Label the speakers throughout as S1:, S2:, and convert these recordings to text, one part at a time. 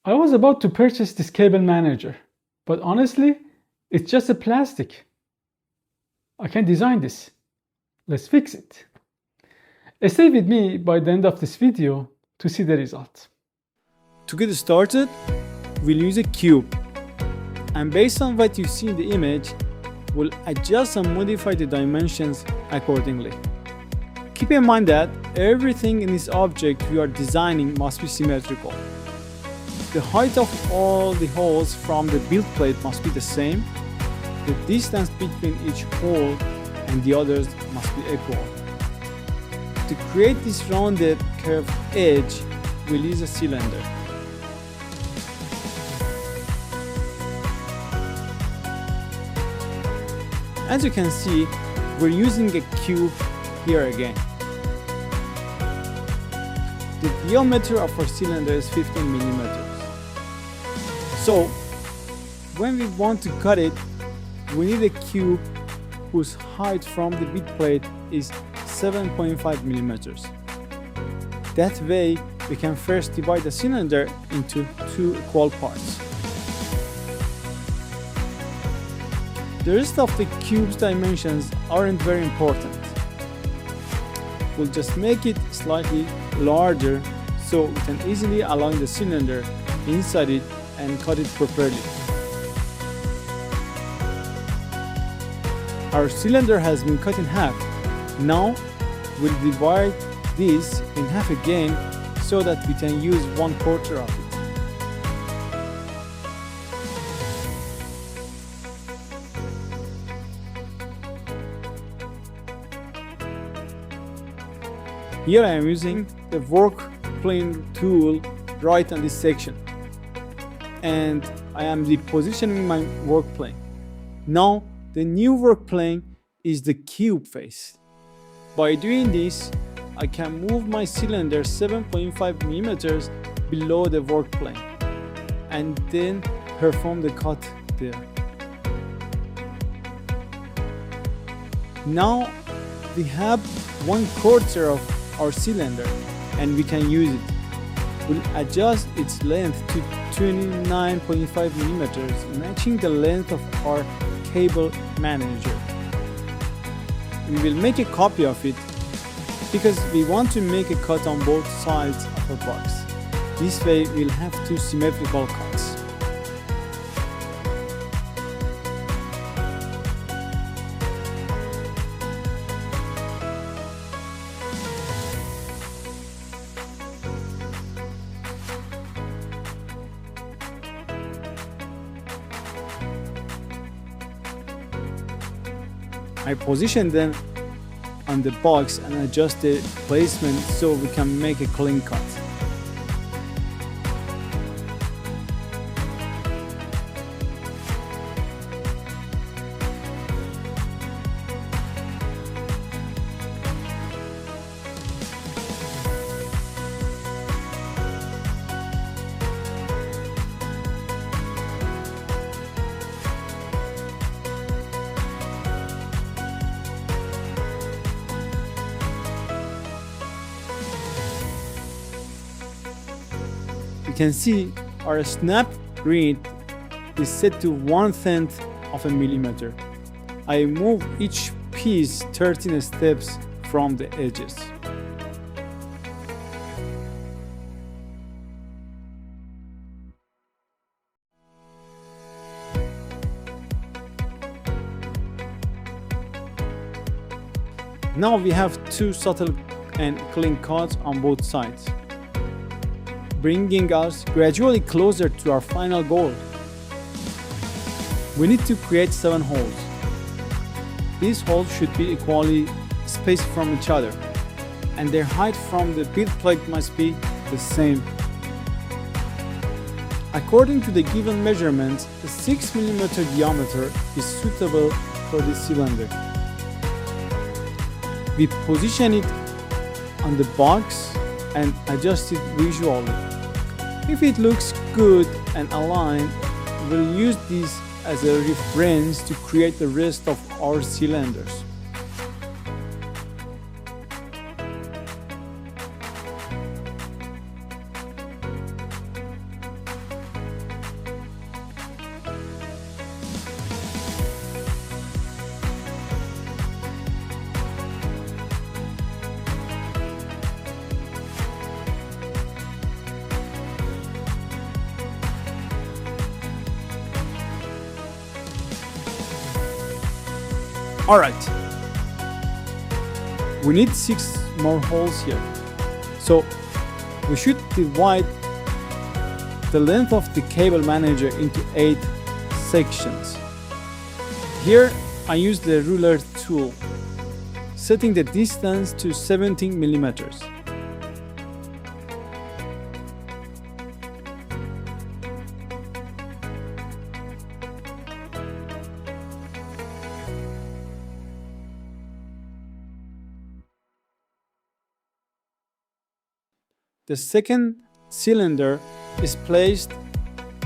S1: I was about to purchase this cable manager, but honestly, it's just a plastic. I can design this. Let's fix it. Stay with me by the end of this video to see the result.
S2: To get started, we'll use a cube. And based on what you see in the image, we'll adjust and modify the dimensions accordingly. Keep in mind that everything in this object we are designing must be symmetrical. The height of all the holes from the build plate must be the same. The distance between each hole and the others must be equal. To create this rounded curved edge, we'll use a cylinder. As you can see, we're using a cube here again. The diameter of our cylinder is 15 millimeters. So, when we want to cut it, we need a cube whose height from the bit plate is 7.5 millimeters. That way, we can first divide the cylinder into two equal parts. The rest of the cube's dimensions aren't very important. We'll just make it slightly larger so we can easily align the cylinder inside it and cut it properly. Our cylinder has been cut in half. Now we'll divide this in half again so that we can use 1/4 of it. Here I am using the work plane tool right on this section, and I am repositioning my work plane. Now the new work plane is the cube face. By doing this, I can move my cylinder 7.5 millimeters below the work plane and then perform the cut there. Now we have 1/4 of our cylinder and we can use it. We'll adjust its length to 29.5 millimeters, matching the length of our cable manager. We will make a copy of it because we want to make a cut on both sides of our box. This way we'll have two symmetrical cuts. I position them on the box and adjust the placement so we can make a clean cut. You can see our snap grid is set to 1/10 of a millimeter. I move each piece 13 steps from the edges. Now we have two subtle and clean cuts on both sides, bringing us gradually closer to our final goal. We need to create 7 holes. These holes should be equally spaced from each other, and their height from the build plate must be the same. According to the given measurements, a 6 mm diameter is suitable for this cylinder. We position it on the box and adjust it visually. If it looks good and aligned, we'll use this as a reference to create the rest of our cylinders. Alright, we need 6 more holes here, so we should divide the length of the cable manager into 8 sections. Here I use the ruler tool, setting the distance to 17 millimeters. The second cylinder is placed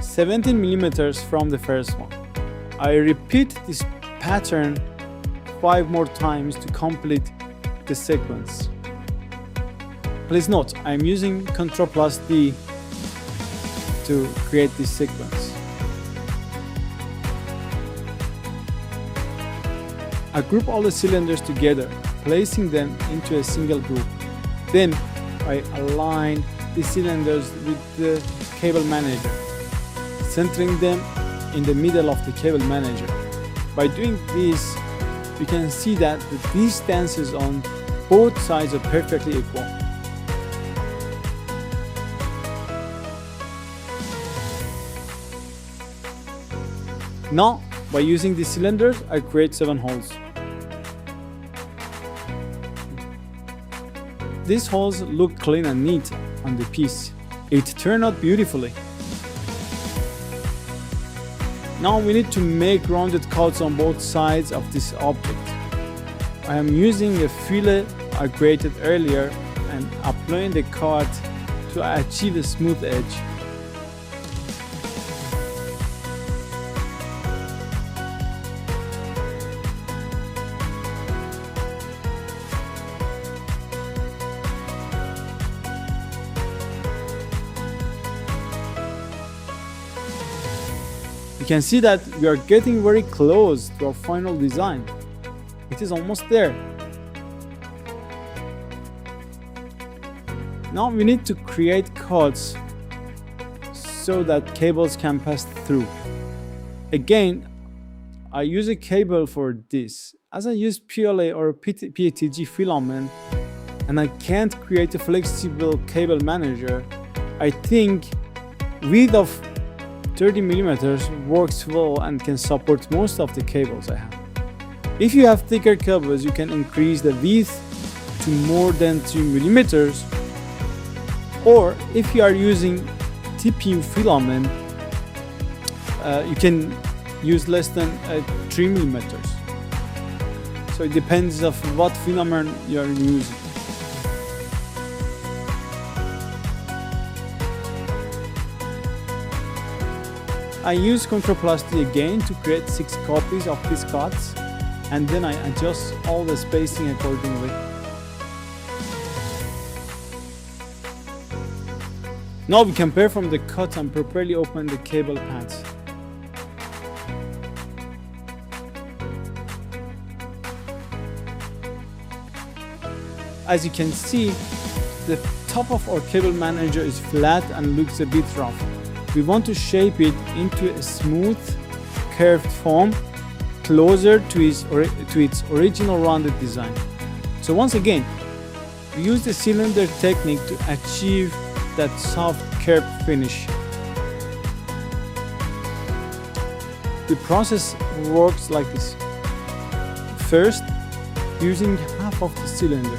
S2: 17 millimeters from the first one. I repeat this pattern 5 more times to complete the sequence. Please note, I am using Ctrl+D to create this sequence. I group all the cylinders together, placing them into a single group. Then I align the cylinders with the cable manager, centering them in the middle of the cable manager. By doing this, you can see that the distances on both sides are perfectly equal. Now, by using the cylinders, I create 7 holes. These holes look clean and neat on the piece. It turned out beautifully. Now we need to make rounded cuts on both sides of this object. I am using a fillet I created earlier and applying the cut to achieve a smooth edge. You can see that we are getting very close to our final design. It is almost there. Now we need to create cuts so that cables can pass through. Again, I use a cable for this. As I use PLA or PETG filament and I can't create a flexible cable manager, I think width of 30 millimeters works well and can support most of the cables I have. If you have thicker cables, you can increase the width to more than 2 millimeters, or if you are using TPU filament, you can use less than 3 millimeters. So it depends of what filament you are using. I use Ctrl+D again to create 6 copies of these cuts, and then I adjust all the spacing accordingly. Now we can perform the cut and properly open the cable pads. As you can see, the top of our cable manager is flat and looks a bit rough. We want to shape it into a smooth, curved form closer to its original rounded design. So once again, we use the cylinder technique to achieve that soft, curved finish. The process works like this. First, using half of the cylinder.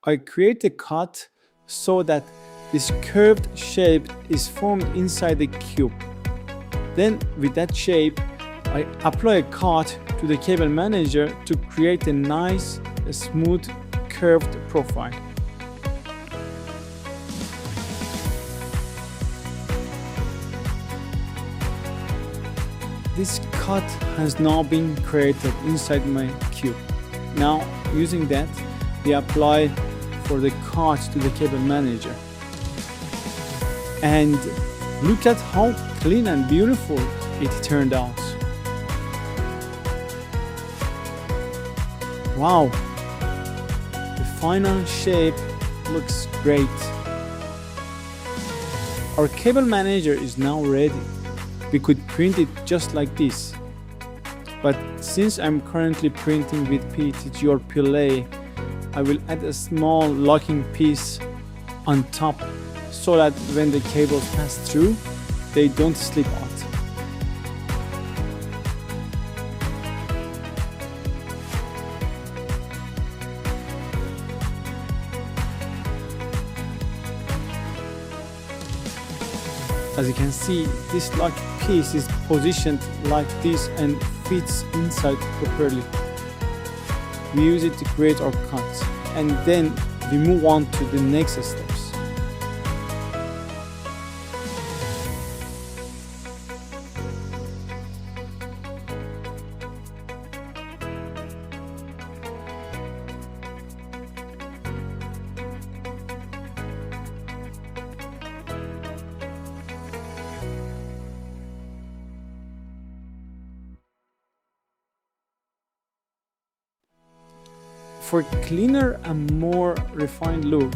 S2: I create a cut so that this curved shape is formed inside the cube. Then with that shape, I apply a cut to the cable manager to create a nice, smooth, curved profile. This cut has now been created inside my cube. Now, using that, we apply for the cut to the cable manager. And Look at how clean and beautiful it turned out. Wow, the final shape looks great. Our cable manager is now ready. We could print it just like this. But since I'm currently printing with PETG or PLA, I will add a small locking piece on top so that when the cables pass through, they don't slip out. As you can see, this lock piece is positioned like this and fits inside properly. We use it to create our cut, and then we move on to the next steps. For cleaner and more refined look,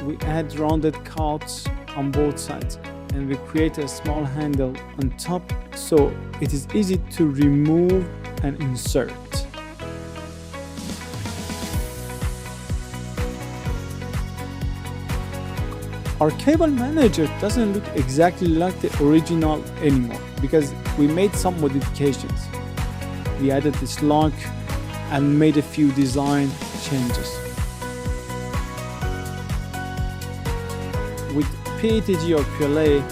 S2: we add rounded cuts on both sides, and we create a small handle on top so it is easy to remove and insert. Our cable manager doesn't look exactly like the original anymore because we made some modifications. We added this lock and made a few design changes. With PETG or PLA,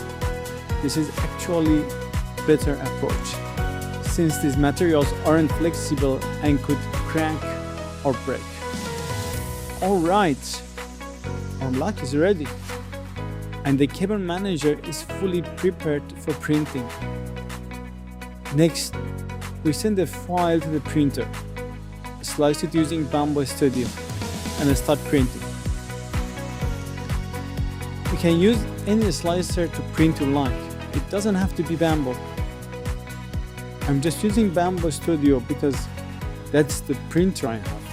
S2: this is actually better approach since these materials aren't flexible and could crack or break. Alright, our lock is ready and the cable manager is fully prepared for printing. Next, we send the file to the printer, slice it using Bamboo Studio, and start printing. You can use any slicer to print you like. It doesn't have to be Bamboo. I'm just using Bamboo Studio because that's the printer I have.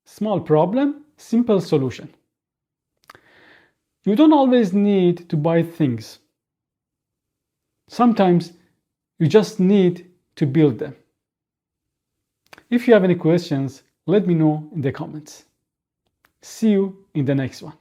S1: Small problem, simple solution. You don't always need to buy things. Sometimes you just need to build them. If you have any questions, let me know in the comments. See you in the next one.